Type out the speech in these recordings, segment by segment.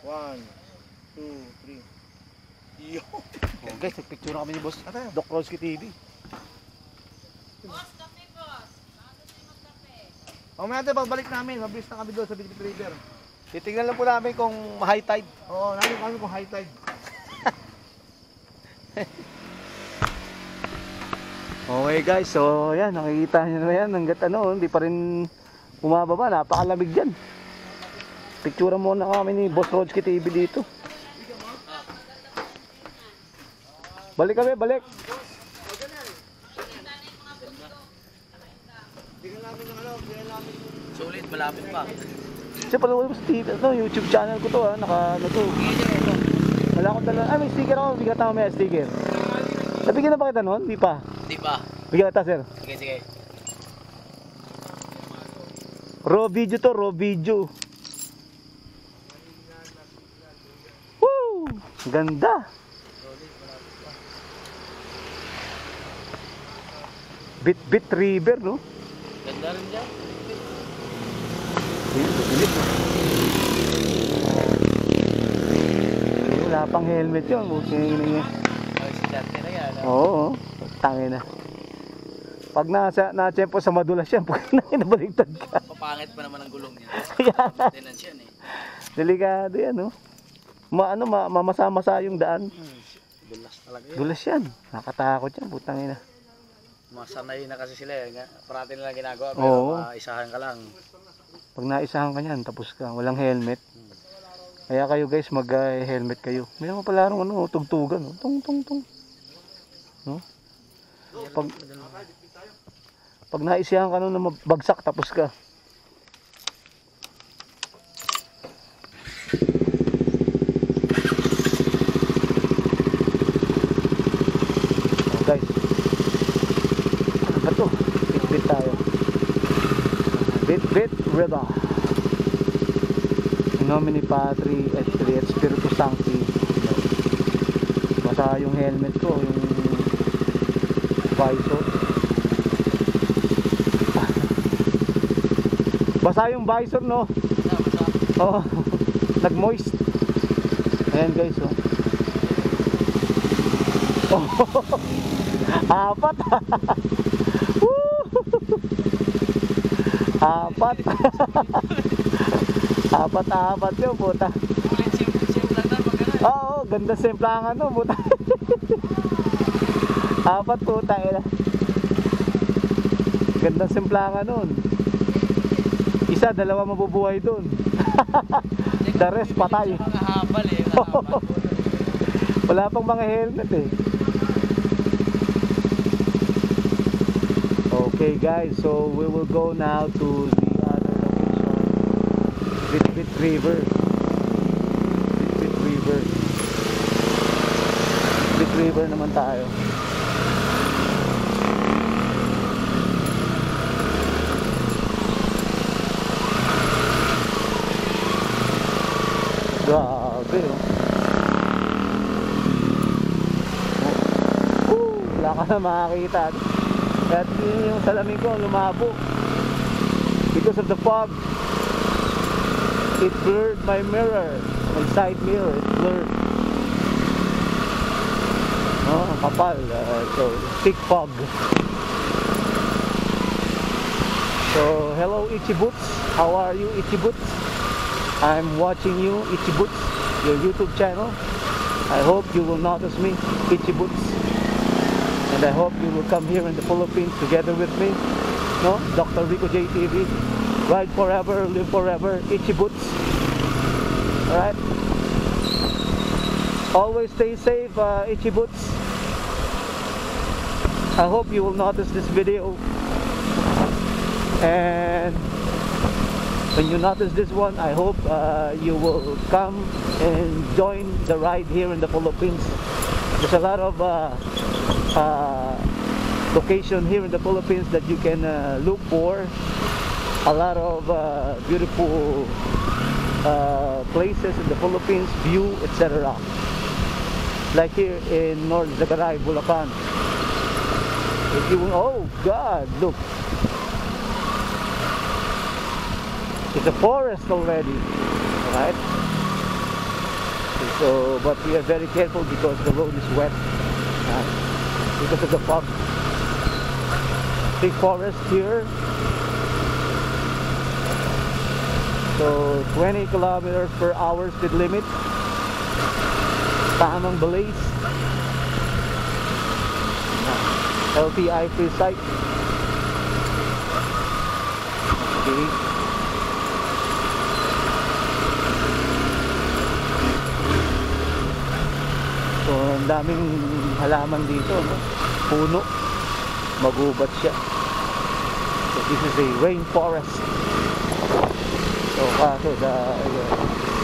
1, 2, 3. Yo! Oh, guys, nagpicture na kami ni Boss Doc Roski TV. Boss, kape boss. Bago tayo magkape. Mamaya natin pagbalik namin, mabilis na kami doon sa Big River. Titignan lang po namin kung high tide. Oo, namin kami kung high tide. Okay guys, so yan, nakikita nyo na yan. Hanggat ano, hindi pa rin bumababa. Napakalamig dyan. Picture muna kami ni Boss Roski TV dito. Balik kami, balik. Sulit, malapit pa. Kasi pala ko sa TV, YouTube channel ko to ha. Naka, ano to. Wala akong dala. May sticker ako. Bigyan tayo may sticker. Nabigyan na ba kita noon? Di pa. Di pa. Bigyan kita, sir. Sige, sige. Raw video to, raw video. Woo! Ganda. Bit River, no? Ganda rin dyan. Wala pang helmet yun. Ay, si Dante na yan. Oo, tangin na. Pag na-tsempo sa madulas yan, pag nabaligtad ka. Papangit pa naman ang gulong niya. Yan. Maintenance yan eh. Delikado yan, no? Mamasa-masa yung daan. Dulas talaga yan. Dulas yan. Nakatakot yan, putang ina. Masanay na kasi sila eh. Parati nilang ginagawa. Oo. Pero isahan ka lang. Pag naisahan ka yan, tapos ka. Walang helmet. Kaya kayo guys, mag-helmet kayo. May mga palarong ano, tugtugan. No? Tung, tung, tung. No? Pag naisihan ka nun na mabagsak, tapos ka. Oh guys. Ano ba to? Bit-bit tayo. Bit-bit River. In nomine Patri et Filii et Spiritus Sancti. Basta yung helmet ko, yung visor. Basta yung visor, no? Oh, nag-moist. Ayan guys, oh. Oh, apat. Apat. Apat yun, puta. Oo, ganda simplangan no, puta. Apat, puta. Ganda simplangan nun. Isa, dalawa mabubuhay dun. The rest, patay. Mga habal eh. Wala pang mga helmet eh. Okay guys, so we will go now to the other location, Bit River. Bit River naman tayo. Grabe oh. Wala ka na makakita. At yung salamin ko lumabo because of the fog. It blurred my mirror, my side mirror. It blurred. Oh, kapal. So thick fog. So hello Itchy Boots. How are you, Itchy Boots? I'm watching you, Itchy Boots, your YouTube channel. I hope you will notice me, Itchy Boots. And I hope you will come here in the Philippines together with me. No? Dr. Rico J TV. Ride forever, live forever, Itchy Boots. Alright? Always stay safe, Itchy Boots. I hope you will notice this video. And when you notice this one, I hope you will come and join the ride here in the Philippines. There's a lot of location here in the Philippines that you can look for. A lot of beautiful places in the Philippines, view, etc. Like here in North Zagaray, Bulacan. If you will, oh God, look. It's a forest already, right? So, but we are very careful because the road is wet because of the fog. Big forest here. So 20 kilometers per hour speed limit. Tamang balays. LTI free sight. Okay. So ang daming halaman dito, no? Puno. Magubat siya. So this is a rainforest. So kaso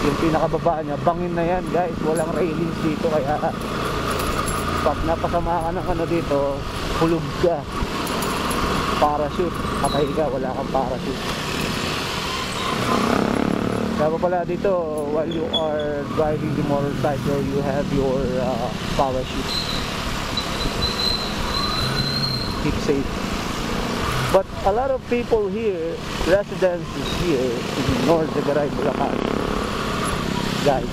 yung pinakababa niya, bangin na yan guys, walang railings dito, kaya pag napasama ka ng ano dito, hulog ka. Parachute, patay ka, wala kang parachute. Kaya pala dito, while you are driving the motorcycle, you have your parachute. Keep safe. But a lot of people here, residents here in North Zagaray, Bulacan, guys,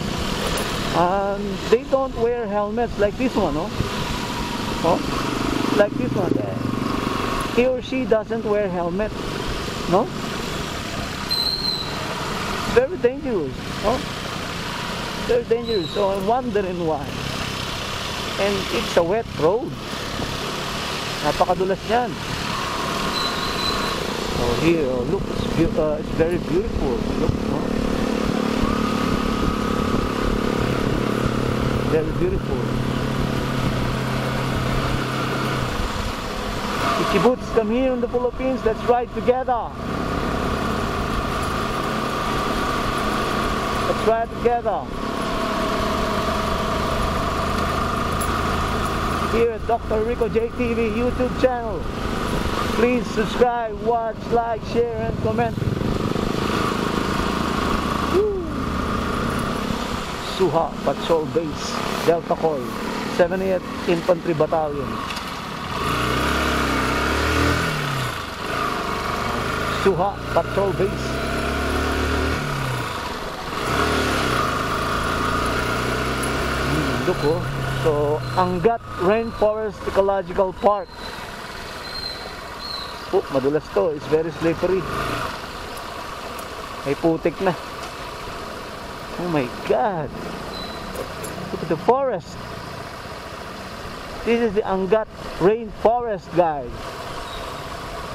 they don't wear helmets like this one, no? Oh, like this one. He or she doesn't wear helmet, no? Very dangerous, no? Very dangerous. So I'm wondering why. And it's a wet road. Napakadulas niyan. Oh, here, oh, look, it's very beautiful. Look, oh. Very beautiful. Ichiboots, come here in the Philippines. Let's ride together. Let's ride together. Here at Dr. Rico JTV YouTube channel. Please subscribe, watch, like, share, and comment. Woo. Suha Patrol Base, Delta Coy, 78th Infantry Battalion. Suha Patrol Base. Look, oh. So, Angat Rainforest Ecological Park. Oh, madulas to. It's very slippery. May putik na. Oh my God. Look at the forest. This is the Angat Rainforest, guys.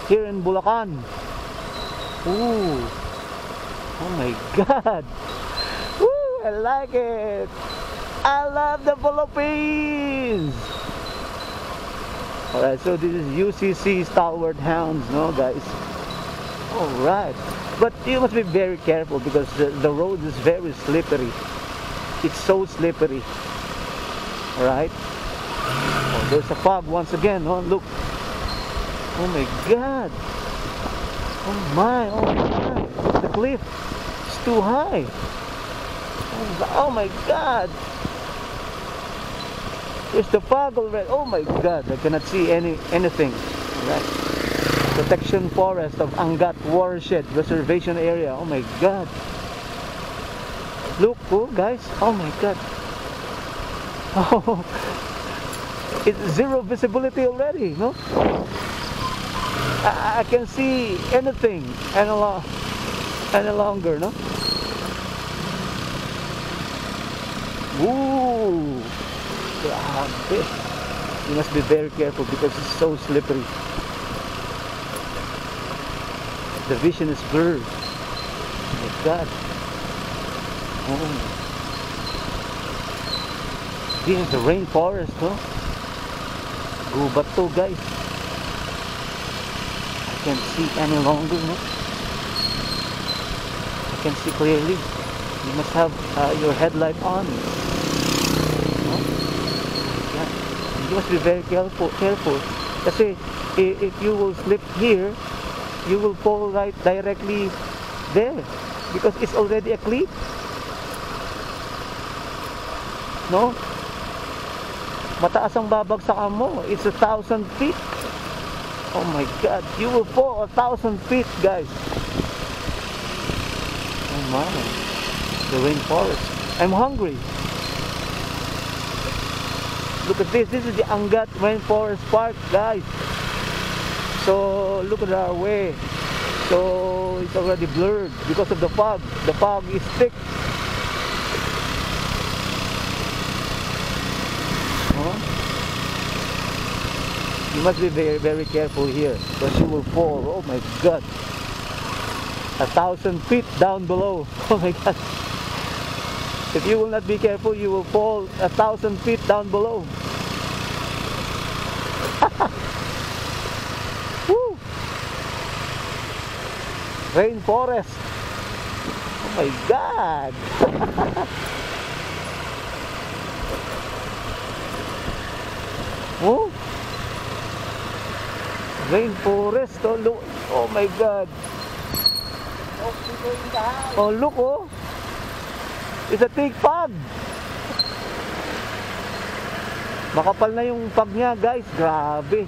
Here in Bulacan. Ooh. Oh my God. Woo, I like it. I love the Philippines. Alright, so this is UCC Stalwart Hounds, no guys? Alright, but you must be very careful because the road is very slippery. It's so slippery. Alright. Oh, there's a fog once again, oh look. Oh my God. Oh my, oh my. The cliff is too high. Oh my God. There's the fog already. Oh my God, I cannot see anything. Right. Protection Forest of Angat Watershed Reservation Area. Oh my God. Look, oh guys. Oh my God. Oh, it's zero visibility already, no? I can see anything any longer, no? Ooh. You must be very careful because it's so slippery. The vision is blurred. Oh my God. Oh. This is the rainforest, huh? Gubat to, guys. I can't see any longer, no? I can see clearly. You must have your headlight on. You must be very careful. Kasi if you will slip here, you will fall right directly there because it's already a cliff. No? Mataas ang babagsakan mo. It's 1,000 feet. Oh my God. You will fall 1,000 feet, guys. Oh my. The rainforest. I'm hungry. Look at this. This is the Angat Rainforest Park, guys. So look at our way. So it's already blurred because of the fog. The fog is thick. Huh? You must be very, very careful here because you will fall. Oh my God. 1,000 feet down below. Oh my God. If you will not be careful, you will fall 1,000 feet down below. Woo! Rainforest. Oh my God. Oh. Rainforest. Oh, look. Oh my God. Oh, look, oh. It's a thick fog. Makapal na yung fog niya, guys. Grabe.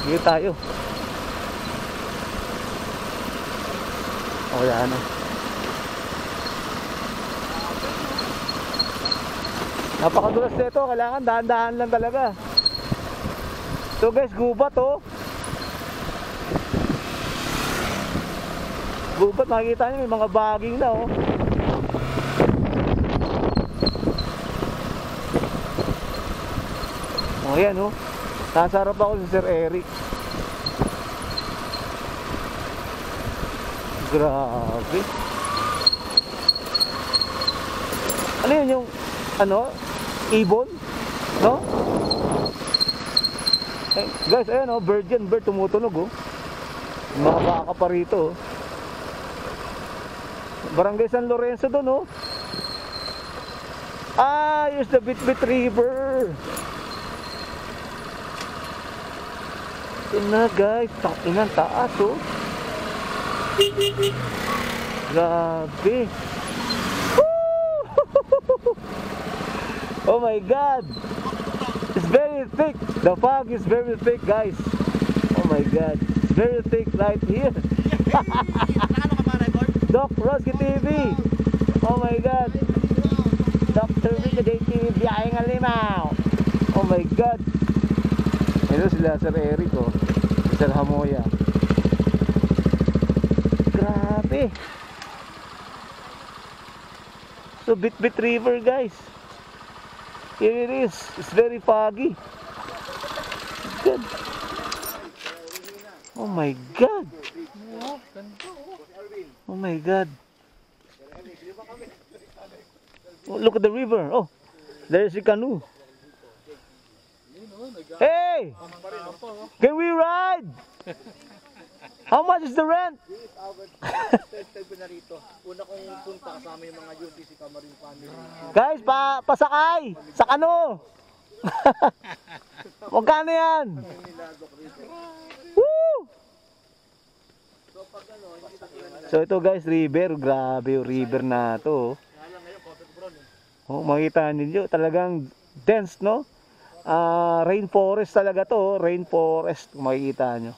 Sige tayo. O, yan, oh. Napakadulas nito. Kailangan dahan-dahan lang talaga. So guys, gubat, oh. Gubat, makikita nyo may mga baging na, oh. Oh, yan, oh. Nasarap ako si Sir Eric. Grabe. Ano yun yung, ano, ibon? No? Eh, guys, ayan, oh, bird yan, bird, tumutunog, oh. Mga baka pa rito, oh. Barangay San Lorenzo doon, oh. Ah, here's the Bitbit River. Ito na, guys. Tanginan, taas, oh. Grabe. Woo! Oh my God. It's very thick. The fog is very thick, guys. Oh my God. It's very thick right here. Doc Roski TV. Oh my God. Dr. Rica JTV biyahe ng Limaw. Oh my God. Ito sila Sir Eric, oh. Sir Hamoya. Grabe. So Bitbit River, guys. Here it is. It's very foggy. Good. Oh my God. Oh my God. Oh, look at the river. Oh, there's a canoe. Hey! Can we ride? How much is the rent? Guys, pasakay sa kano. Magkano yan? Woo! So ito, guys, river. Grabe yung river na to. Oh, makita ninyo, talagang dense, no? Rainforest talaga to, rainforest, kung makikita nyo.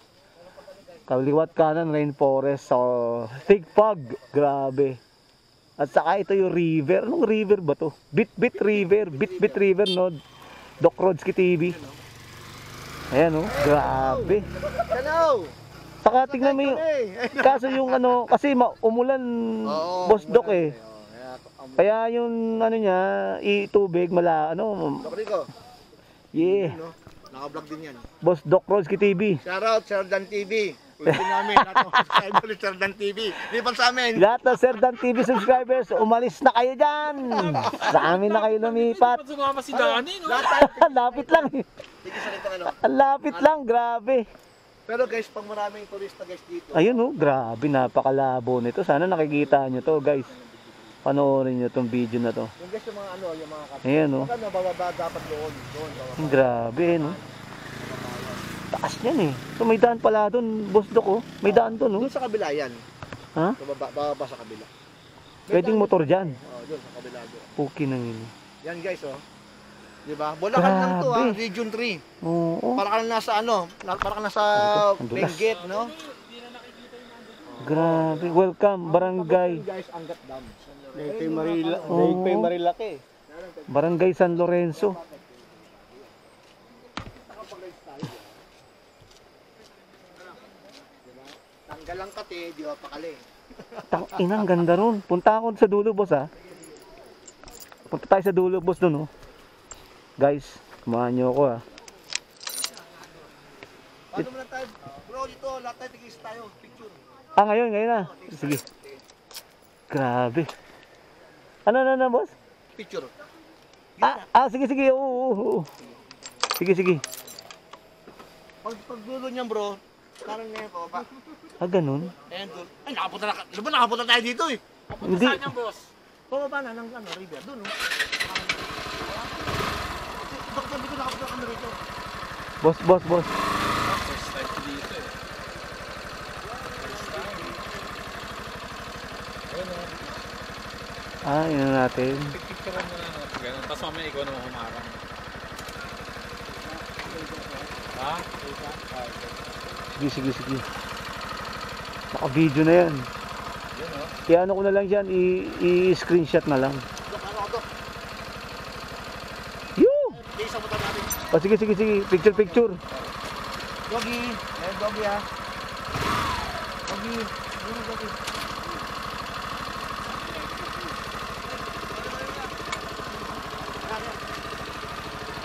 Kaliwat kanan, rainforest. So, thick fog, grabe. At saka ito yung river. Anong river ba to? Bitbit River, Bitbit River, no? Doc Rodsky TV. Ayan, oh, grabe. Hello! Saka tingnan mo yung, kaso yung ano, kasi umulan, Boss Doc, eh. Kaya yung ano niya, itubig, Doc Rico. Yeah. No? Naka-vlog din yan. Boss Doc Rodsky TV. Shoutout, Sir Dan TV. Ulitin namin, lahat ng subscriber ni Sir Dan TV. Lipan sa amin. Lahat ng Sir Dan TV subscribers, umalis na kayo dyan. Sa amin na kayo lumipat. Sumama si Dani, no? Ang lapit lang eh. Ang lapit lang, grabe. Pero guys, pag maraming turista guys dito. Ayun, oh, grabe, napakalabo nito. Sana nakikita nyo to, guys. Panoorin nyo tong video na to. Yung guys, yung mga ano, yung mga kapit. Ayan, oh. Magkano bababa dapat doon. Ang grabe, no? Taas niyan eh. So may daan pala doon, Boss Doc, oh. May daan doon, oh. Doon sa kabila yan. Ha? So, bababa sa kabila. Pwedeng motor dyan. Oo, doon sa kabila doon. Puki nang ini. Yan guys, oh. Diba? Bulacan lang to, ha. Grabe. Region 3. Oo. Para ka lang nasa ano, para ka nasa Ang dulas. Benguet, no? Grabe. Welcome, Barangay. Guys, Angat Dam. Ito yung Marilaki. Oo. Ito yung Marilaki. Barangay San Lorenzo. Tanggalang kate, di ba pakali. Tang inang ganda ron. Punta ako sa dulo, boss, ha. Punta tayo sa dulo, boss, dun, oh. Guys, kumahan nyo ako, ha. Paano mo lang tayo? Bro, dito, lahat tayo tigis tayo. Picture. Ah, ngayon na. Sige. Grabe. Ano, boss? Picture. Sige. Oo. Sige. Pag dulo niyan bro, parang ngayon pa ba? Ah, ganun? Ayan doon. Ay, nakapunta tayo dito eh. Hindi. Pababa na ng river. Doon oh. Bakit sabi ko nakapunta kami rito? Boss. Yun na natin. Picturean mo na ganun. Tapos mamaya ikaw naman humarang. Ha? Sige. Naka-video na yan. Kaya ano ko na lang yan, i-screenshot na lang. Dok, ano dok? Yoo! Hindi, isa mo tayo natin. Sige. Picture. Doggy. Ayan, doggy ha. Doggy. Ano doggy?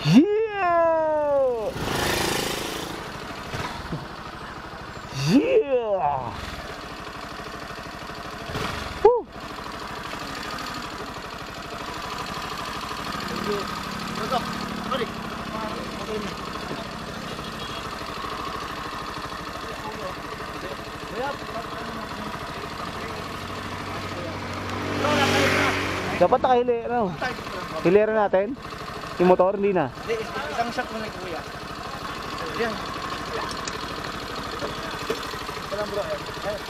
Yeah! Woo! Dok, sorry. Dapat nakahilera. Hilera natin? Yung motor, hindi na. Hindi, isang shot mo na kuya. Yan. Ito lang bro. Ayan.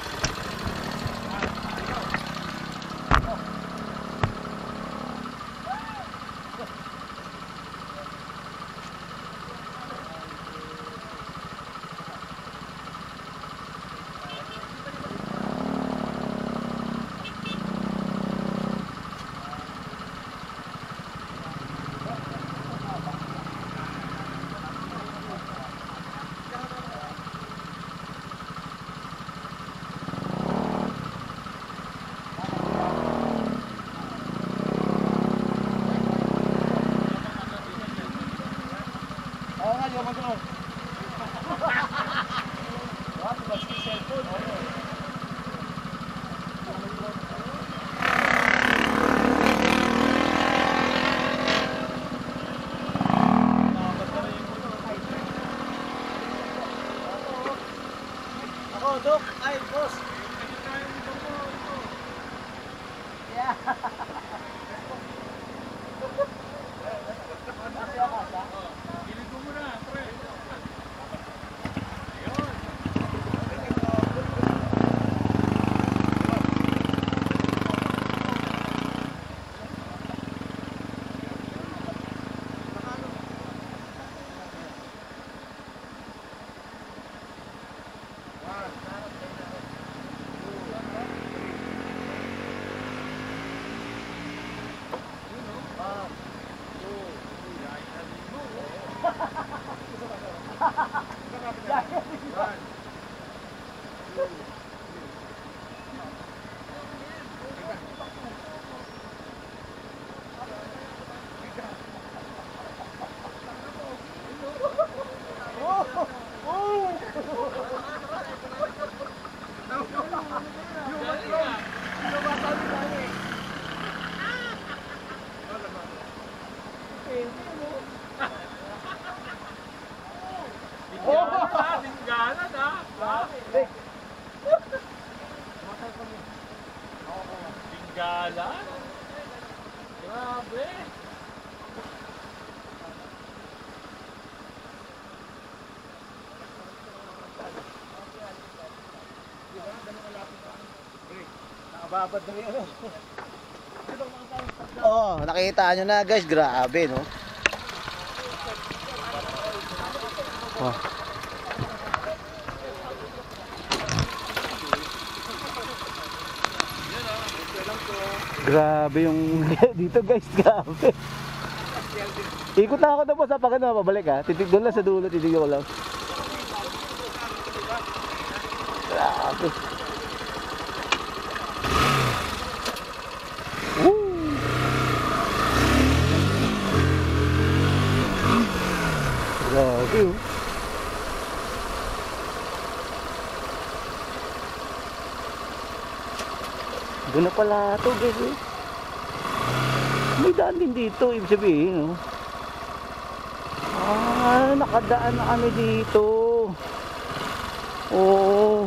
Oo nga, yung control. Ako, Dok. Ay, boss. Tinggalan? Grabe. Nakababad na rin ano. Oh, nakita nyo na guys, grabe no. Oh. Grabe yung dito guys, grabe. Ikot na ako na po sa pagano, pabalik ha. Titig doon lang sa dulo, titignan ko lang. Grabe. Woo! Grabe oh. Doon na pala ito guys eh. May daan din dito, ibig sabihin oh. Nakadaan na kami dito. Oo.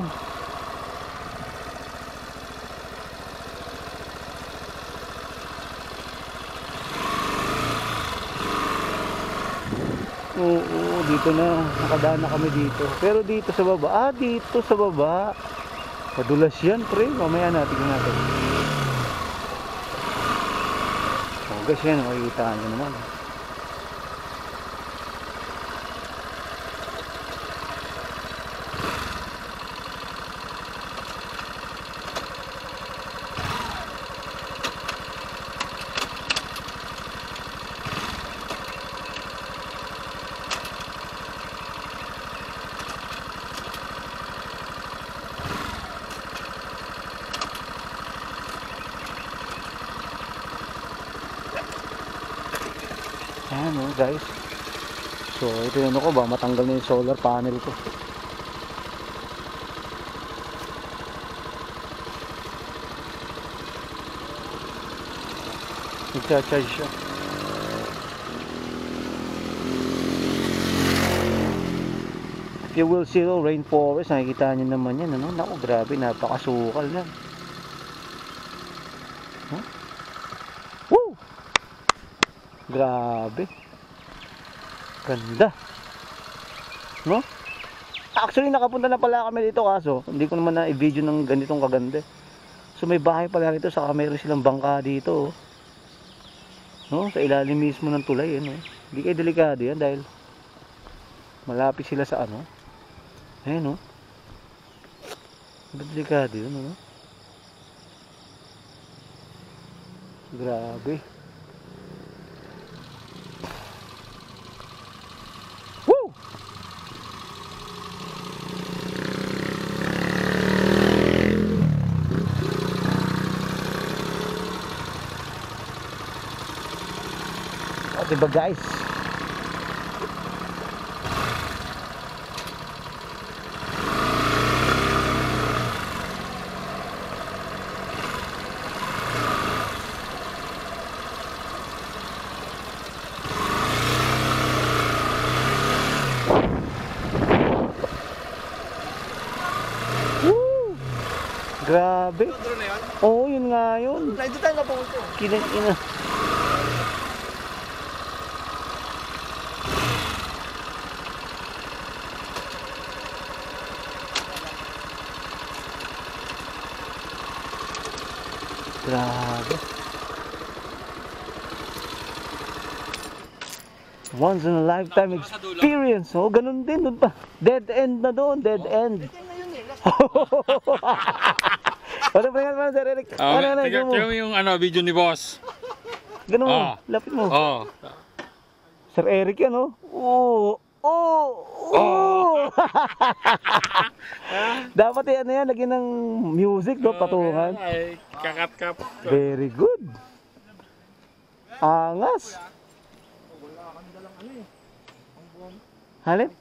Oo, dito na. Nakadaan na kami dito. Pero dito sa baba. Dito sa baba. Madulas yan, pre. Mamaya natin natin. Oh, guys, yan. Makikita nyo naman. Ayan o guys. So ito yun ako ba matanggal na yung solar panel ko. Nagcha-charge siya. If you will see the rainforest, nakikita nyo naman yan ano? Naku grabe, napakasukal na. Huh? Woo! Grabe. Ganda. No? Actually nakapunta na pala kami dito kaso hindi ko naman na-i-video ng ganitong kaganda. So may bahay pala rito saka mayroon silang bangka dito. No? Sa ilalim mismo ng tulay no? Hindi kayo delikado yan dahil malapit sila sa ano. Ayan no? Delikado yun no? Grabe. Diba guys? Woo! Grabe. Oo, yun nga yun. Nandito tayo na po ito. Kinang-ina. Grabe. Once in a lifetime experience. Oh, ganun din doon pa. Dead end na doon, dead end. Ano pa nga Sir Eric? Tingnan mo yung video ni boss. Ganun mo, lapit mo. Oh. Sir Eric yan oh. Oh. Dapat yan yan, lagyan ng music do, patungan. Ay, kakat-kap. Very good. Angas. Halip?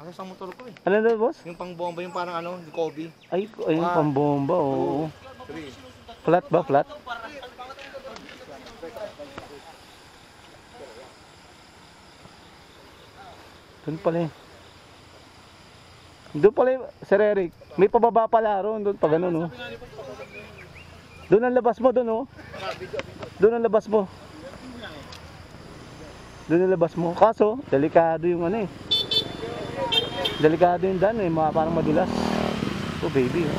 Ano sa motor ko eh? Ano na boss? Yung pang-bomba yung parang ano, Kobe. Ay, yung pambomba, oo. 3. Flat ba? Flat? Doon pala eh. Doon pala Sir Eric. May pababa pala ron doon pag ano no. Doon ang labas mo doon oh. Doon ang labas mo. Doon ang labas mo. Kaso, delikado yung ano eh. Delikado yung daan eh. Parang madulas. Oh baby oh.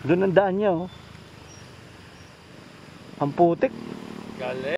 Doon ang daan niya oh. Ang putik. Galing.